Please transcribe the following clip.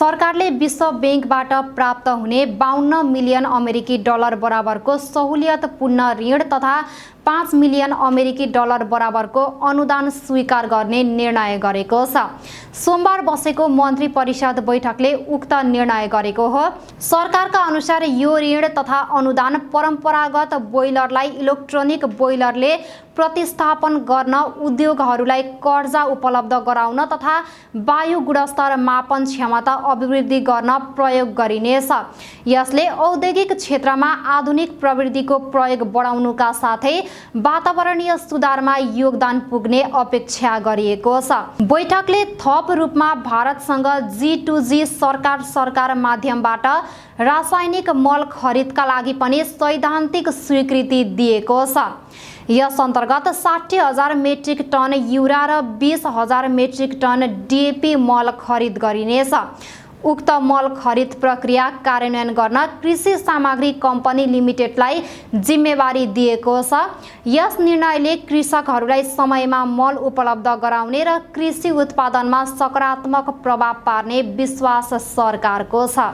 सरकारले विश्व बैंकबाट प्राप्त हुने 52 मिलियन अमेरिकी डलर बराबरको सहुलियतपूर्ण ऋण तथा 5 मिलियन अमेरिकी डलर बराबरको अनुदान स्वीकार गर्ने निर्णय गरेको छ। सोमबार बसेको मन्त्री परिषद बैठकले उक्त निर्णय गरेको हो। सरकारका अनुसार यो ऋण तथा अनुदान परम्परागत बोइलरलाई इलेक्ट्रोनिक बोइलरले प्रतिस्थापन गर्न, उद्योगहरूलाई कर्जा उपलब्ध गराउन तथा वायु गुणस्तर मापन क्षमता अभिवृद्धि गर्न प्रयोग गरिनेछ। यसले औद्योगिक क्षेत्रमा आधुनिक प्रविधिको प्रयोग बढाउनुका साथै वातावरणीय सुधारमा योगदान पुग्ने अपेक्षा गरिएको छ। बैठकले थप रूपमा भारतसँग G2G सरकार माध्यमबाट रासायनिक मल खरिदका लागि पनि सैद्धान्तिक स्वीकृति दिएको छ। यस अन्तर्गत 60,000 मेट्रिक टन युरा र 20,000 मेट्रिक टन DAP मल खरिद गरिनेछ। उक्त मल खरिद प्रक्रिया कार्यान्वयन गर्न कृषि सामग्री कम्पनी लिमिटेडलाई जिम्मेवारी दिएको छ। यस निर्णयले कृषकहरूलाई समयमा मल उपलब्ध गराउने र कृषि उत्पादनमा सकारात्मक प्रभाव पार्ने विश्वास सरकारको छ।